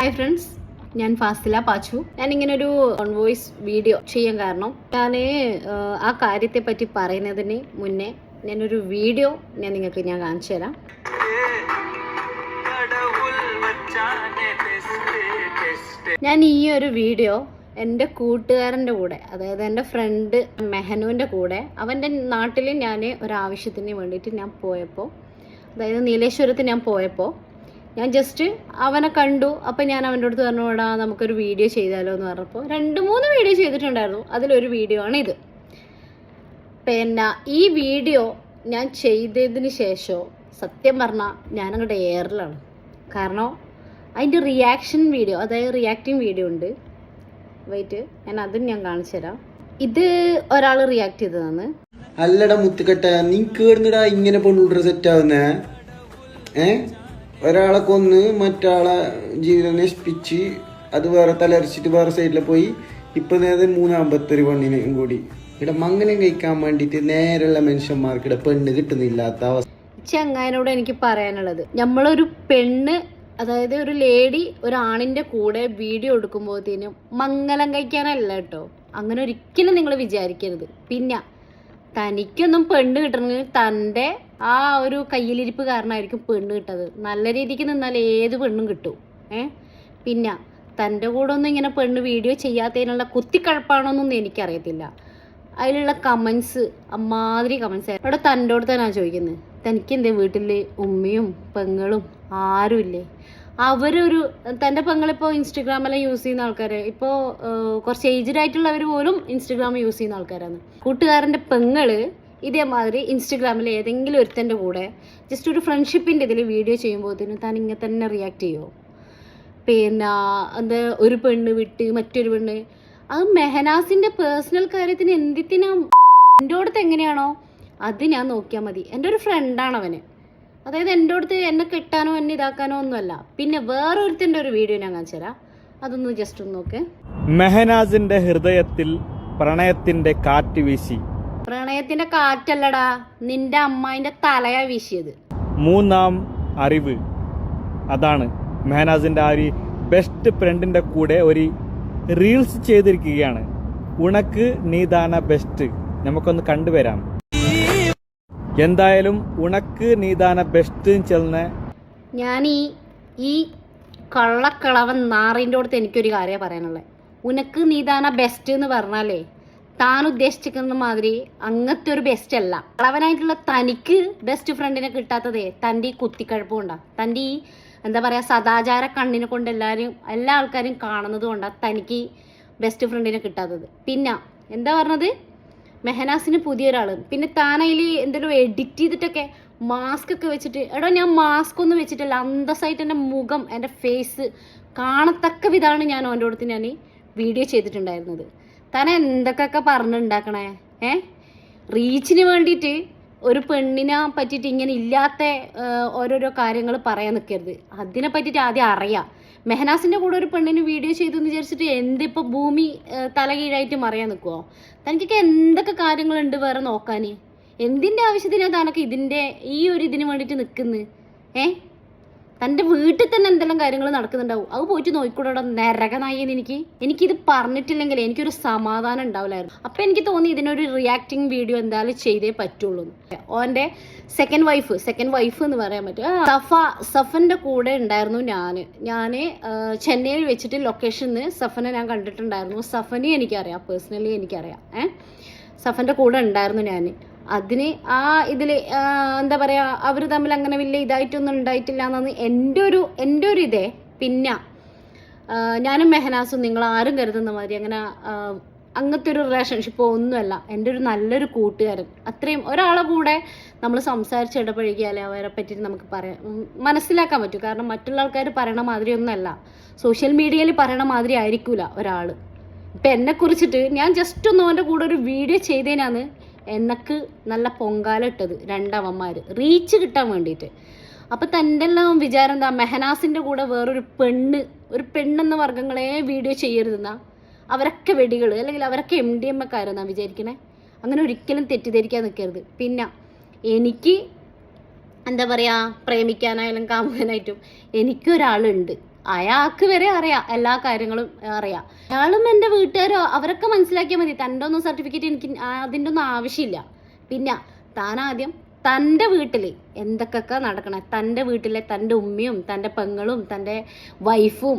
Hi friends, ഞാൻ ഫാസില പാച്ചു. ഞാനിങ്ങനെ ഒരു ഓൺ വോയിസ് വീഡിയോ ചെയ്യാൻ കാരണം ഞാൻ ആ കാര്യത്തെ പറ്റി പറയുന്നതിന് മുന്നേ ഞാനൊരു വീഡിയോ നിങ്ങൾക്ക് കാണിച്ചു തരാം. ഞാൻ ഈ ഒരു വീഡിയോ എൻ്റെ കൂട്ടുകാരൻ്റെ കൂടെ, അതായത് എൻ്റെ ഫ്രണ്ട് മെഹനുവിൻ്റെ കൂടെ, അവൻ്റെ നാട്ടിൽ ഞാൻ ഒരാവശ്യത്തിന് വേണ്ടിയിട്ട് ഞാൻ പോയപ്പോൾ, അതായത് നീലേശ്വരത്ത് ഞാൻ പോയപ്പോൾ ഞാൻ ജസ്റ്റ് അവനെ കണ്ടു. അപ്പം ഞാൻ അവൻ്റെ അടുത്ത് പറഞ്ഞു, കൂടാ നമുക്കൊരു വീഡിയോ ചെയ്താലോ എന്ന് പറഞ്ഞപ്പോൾ 2-3 വീഡിയോ ചെയ്തിട്ടുണ്ടായിരുന്നു. അതിലൊരു വീഡിയോ ആണ് ഇത്. പിന്നെ ഈ വീഡിയോ ഞാൻ ചെയ്തതിന് ശേഷം സത്യം പറഞ്ഞാൽ ഞാനങ്ങോട്ട് എയറിലാണ്. കാരണം അതിൻ്റെ റിയാക്ഷൻ വീഡിയോ, അതായത് റിയാക്റ്റിംഗ് വീഡിയോ ഉണ്ട്. വെയിറ്റ്, അതും ഞാൻ കാണിച്ചു തരാം. ഇത് ഒരാൾ റിയാക്ട് ചെയ്തതാണ്. അല്ലടാ മുത്തുകെട്ട, നീ കേടുന്നിടാ ഇങ്ങനെ പെണ്ണുള്ള സെറ്റ് ആവുന്നേ. ഒരാളെ കൊന്ന് മറ്റാളെ ജീവിതം നശിപ്പിച്ച് അത് വേറെ തലരച്ചിട്ട് വേറെ സൈഡിൽ പോയി. ഇപ്പൊ നേരെ 3-5 പെണ്ണിനെയും കൂടി ഇവിടെ മംഗലം കഴിക്കാൻ വേണ്ടിട്ട് നേരെയുള്ള മനുഷ്യന്മാർക്ക് ഇവിടെ പെണ്ണ് കിട്ടുന്നില്ലാത്ത അവസ്ഥ. ചങ്ങായനോട് എനിക്ക് പറയാനുള്ളത്, നമ്മളൊരു പെണ്ണ്, അതായത് ഒരു ലേഡി ഒരാണിന്റെ കൂടെ വീഡിയോ എടുക്കുമ്പോഴത്തേനും മംഗലം കഴിക്കാനല്ല കേട്ടോ. അങ്ങനെ ഒരിക്കലും നിങ്ങൾ വിചാരിക്കരുത്. പിന്നെ തനിക്കൊന്നും പെണ്ണ് കിട്ടണമെങ്കിൽ തൻ്റെ ആ ഒരു കയ്യിലിരിപ്പ് കാരണമായിരിക്കും പെണ്ണ് കിട്ടത്. നല്ല രീതിക്ക് നിന്നാൽ ഏത് പെണ്ണും കിട്ടും. പിന്നെ തൻ്റെ കൂടെ ഒന്നും ഇങ്ങനെ പെണ്ണ് വീഡിയോ ചെയ്യാത്തതിനുള്ള കുത്തിക്കഴപ്പാണോന്നൊന്നും എനിക്കറിയത്തില്ല. അതിലുള്ള കമൻസ് അമ്മാതിരി കമൻസ്. അവിടെ തൻ്റെ കൂടെ തന്നെ ചോദിക്കുന്നത്, തനിക്കെന്തേ വീട്ടിൽ ഉമ്മയും പെങ്ങളും ആരുമില്ലേ? അവരൊരു തൻ്റെ പെങ്ങളിപ്പോൾ ഇൻസ്റ്റഗ്രാമെല്ലാം യൂസ് ചെയ്യുന്ന ആൾക്കാർ, ഇപ്പോൾ കുറച്ച് ഏജ്ഡ് ആയിട്ടുള്ളവർ പോലും ഇൻസ്റ്റഗ്രാം യൂസ് ചെയ്യുന്ന ആൾക്കാരാണ്. കൂട്ടുകാരൻ്റെ പെങ്ങള് ഇതേമാതിരി ഇൻസ്റ്റഗ്രാമിൽ ഏതെങ്കിലും ഒരുത്തൻ്റെ കൂടെ ജസ്റ്റ് ഒരു ഫ്രണ്ട്ഷിപ്പിൻ്റെ ഇതിൽ വീഡിയോ ചെയ്യുമ്പോഴത്തേനും താൻ ഇങ്ങനെ തന്നെ റിയാക്ട് ചെയ്യുമോ? പിന്നെ എന്താ ഒരു പെണ്ണ് വിട്ട് മറ്റൊരു പെണ്ണ്, അത് മെഹനാസിൻ്റെ പേഴ്സണൽ കാര്യത്തിന് എന്തിനാ എൻ്റെ അടുത്ത് എങ്ങനെയാണോ അത് ഞാൻ നോക്കിയാൽ മതി. എൻ്റെ ഒരു ഫ്രണ്ടാണ് അവന്. അതായത് എൻ്റെ അടുത്ത് എന്നെ കെട്ടാനോ എന്നെ ഇതാക്കാനോ ഒന്നുമല്ല. പിന്നെ വേറൊരുത്തിൻ്റെ ഒരു വീഡിയോ ഞാൻ കാണിച്ചു തരാം, അതൊന്ന് ജസ്റ്റ് ഒന്ന് നോക്ക്. മെഹനാസിന്റെ ഹൃദയത്തിൽ പ്രണയത്തിന്റെ കാറ്റ് വീശി. പ്രണയത്തിന്റെ കാറ്റല്ലടാ, നിന്റെ അമ്മായിന്റെ തലയാ വീശിയത്. 3-ാം അറിവ് അതാണ്. മെഹനാസിന്റെ ആ ഒരു ബെസ്റ്റ് ഫ്രണ്ടിന്റെ കൂടെ ഒരു റീൽസ് ചെയ്തിരിക്കുകയാണ്. ഉണക്ക് നീതാന ബെസ്റ്റ്. നമുക്കൊന്ന് കണ്ടുവരാം. എന്തായാലും ഉണക്ക് നീതാന ബെസ്റ്റ് ചെന്ന ഞാൻ ഈ കള്ളക്കളവൻ നാറിൻ്റെ അടുത്ത് എനിക്കൊരു കാര്യം പറയാനുള്ളത്. ഉനക്ക് നീതാന ബെസ്റ്റ് എന്ന് പറഞ്ഞാലേ താൻ ഉദ്ദേശിക്കുന്ന മാതിരി അങ്ങനത്തെ ഒരു ബെസ്റ്റ് അല്ല. കളവനായിട്ടുള്ള തനിക്ക് ബെസ്റ്റ് ഫ്രണ്ടിനെ കിട്ടാത്തതേ തൻ്റെ ഈ കുത്തിക്കഴപ്പ് കൊണ്ടാണ്. തൻ്റെ ഈ എന്താ പറയുക സദാചാര കണ്ണിനെ കൊണ്ട് എല്ലാ ആൾക്കാരും കാണുന്നത് കൊണ്ടാണ് തനിക്ക് ബെസ്റ്റ് ഫ്രണ്ടിനെ കിട്ടാത്തത്. പിന്നെ എന്താ പറഞ്ഞത്, മെഹനാസിന് പുതിയൊരാൾ. പിന്നെ താനതിൽ എന്തെങ്കിലും എഡിറ്റ് ചെയ്തിട്ടൊക്കെ മാസ്ക് ഒക്കെ വെച്ചിട്ട്, എടോ ഞാൻ മാസ്ക് ഒന്നും വെച്ചിട്ടില്ല, അന്തസ്സായിട്ട് എൻ്റെ മുഖം എൻ്റെ ഫേസ് കാണത്തക്ക വിധമാണ് ഞാൻ അവൻ്റെ അടുത്ത് ഞാൻ വീഡിയോ ചെയ്തിട്ടുണ്ടായിരുന്നത്. താൻ എന്തൊക്കെ പറഞ്ഞുണ്ടാക്കണേ? റീച്ചിന് വേണ്ടിയിട്ട് ഒരു പെണ്ണിനെ പറ്റിയിട്ട് ഇങ്ങനെ ഇല്ലാത്ത ഓരോരോ കാര്യങ്ങൾ പറയാൻ നിൽക്കരുത്. അതിനെ പറ്റിയിട്ട് ആദ്യം അറിയാം. മെഹനാസിൻ്റെ കൂടെ ഒരു പെണ്ണിന് വീഡിയോ ചെയ്തു എന്ന് വിചാരിച്ചിട്ട് എന്തിപ്പോൾ ഭൂമി തലകീഴായിട്ട് മറിയാൻ നിൽക്കുമോ? തനിക്കൊക്കെ എന്തൊക്കെ കാര്യങ്ങളുണ്ട് വേറെ നോക്കാൻ? എന്തിൻ്റെ ആവശ്യത്തിനാണ് താനൊക്കെ ഈ ഒരു ഇതിന് വേണ്ടിയിട്ട് നിൽക്കുന്നത്? തൻ്റെ വീട്ടിൽ തന്നെ എന്തെല്ലാം കാര്യങ്ങൾ നടക്കുന്നുണ്ടാവും. അത് പോയിട്ട് നോക്കിക്കൂടെ നരകനായെന്ന് എനിക്കിത് പറഞ്ഞിട്ടില്ലെങ്കിൽ എനിക്കൊരു സമാധാനം ഉണ്ടാവില്ലായിരുന്നു. അപ്പം എനിക്ക് തോന്നി ഇതിനൊരു റിയാക്ടിങ് വീഡിയോ എന്തായാലും ചെയ്തേ പറ്റുള്ളൂ. ഓൻ്റെ സെക്കൻഡ് വൈഫ് എന്ന് പറയാൻ പറ്റും. സഫൻ്റെ കൂടെ ഉണ്ടായിരുന്നു ഞാൻ ചെന്നൈയിൽ വെച്ചിട്ട് ലൊക്കേഷനിൽ സഫനെ ഞാൻ കണ്ടിട്ടുണ്ടായിരുന്നു. സഫനെ എനിക്കറിയാം, പേഴ്സണലി എനിക്കറിയാം. സഫൻ്റെ കൂടെ ഉണ്ടായിരുന്നു ഞാൻ. അതിന് ആ ഇതിൽ എന്താ പറയുക, അവർ തമ്മിൽ അങ്ങനെ വലിയ ഇതായിട്ടൊന്നും ഉണ്ടായിട്ടില്ല എന്നാണ് എൻ്റെ ഒരു ഇതേ. പിന്നെ ഞാനും മെഹനാസും നിങ്ങളാരും കരുതുന്ന മാതിരി അങ്ങനത്തെ ഒരു റിലേഷൻഷിപ്പോ ഒന്നുമല്ല. എൻ്റെ ഒരു നല്ലൊരു കൂട്ടുകാരൻ. അത്രയും ഒരാളെ കൂടെ നമ്മൾ സംസാരിച്ച് ഇടപഴകിയാലേ അവരെ പറ്റിയിട്ട് നമുക്ക് മനസ്സിലാക്കാൻ പറ്റും. കാരണം മറ്റുള്ള ആൾക്കാർ പറയണ മാതിരി ഒന്നുമല്ല, സോഷ്യൽ മീഡിയയിൽ പറയണ മാതിരി ആയിരിക്കൂല ഒരാൾ. ഇപ്പം എന്നെക്കുറിച്ചിട്ട് ഞാൻ ജസ്റ്റ് ഒന്ന് അവൻ്റെ കൂടെ ഒരു വീഡിയോ ചെയ്തതിനാണ് എന്നക്ക് നല്ല പൊങ്കാല ഇട്ടത് 2 അവന്മാർ, റീച്ച് കിട്ടാൻ വേണ്ടിയിട്ട്. അപ്പം തൻ്റെ എല്ലാം വിചാരം എന്താ, മെഹനാസിൻ്റെ കൂടെ വേറൊരു പെണ്ണെന്ന വർഗ്ഗങ്ങളെ വീഡിയോ ചെയ്യരുതെന്നാ? അവരൊക്കെ വെടികൾ അല്ലെങ്കിൽ അവരൊക്കെ MDMA വിചാരിക്കണേ? അങ്ങനെ ഒരിക്കലും തെറ്റിദ്ധരിക്കാൻ നിൽക്കരുത്. പിന്നെ എനിക്ക് എന്താ പറയുക, പ്രേമിക്കാനായാലും കാമുകനായിട്ടും എനിക്കൊരാളുണ്ട്. അയാൾക്ക് വരെ അറിയാം, എല്ലാ കാര്യങ്ങളും അറിയാം. അയാളും എൻ്റെ വീട്ടുകാരോ അവരൊക്കെ മനസ്സിലാക്കിയാൽ മതി. തൻ്റെ ഒന്നും സർട്ടിഫിക്കറ്റ് എനിക്ക് അതിൻ്റെ ഒന്നും ആവശ്യമില്ല. പിന്നെ താനാദ്യം തൻ്റെ വീട്ടിൽ എന്തൊക്കെ നടക്കണേ, തൻ്റെ വീട്ടിലെ തൻ്റെ ഉമ്മയും തൻ്റെ പെങ്ങളും തൻ്റെ വൈഫും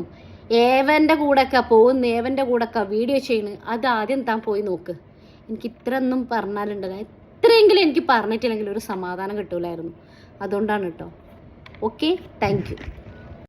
ഏവൻ്റെ കൂടെയൊക്കെ പോകുന്നു, ഏവൻ്റെ കൂടെയൊക്കെ വീഡിയോ ചെയ്യുന്നു, അതാദ്യം താൻ പോയി നോക്ക്. എനിക്ക് ഇത്രയൊന്നും പറഞ്ഞാലുണ്ടല്ലോ, ഇത്രയെങ്കിലും എനിക്ക് പറഞ്ഞിട്ടില്ലെങ്കിൽ ഒരു സമാധാനം കിട്ടൂലായിരുന്നു. അതുകൊണ്ടാണ് കേട്ടോ. Okay, thank you.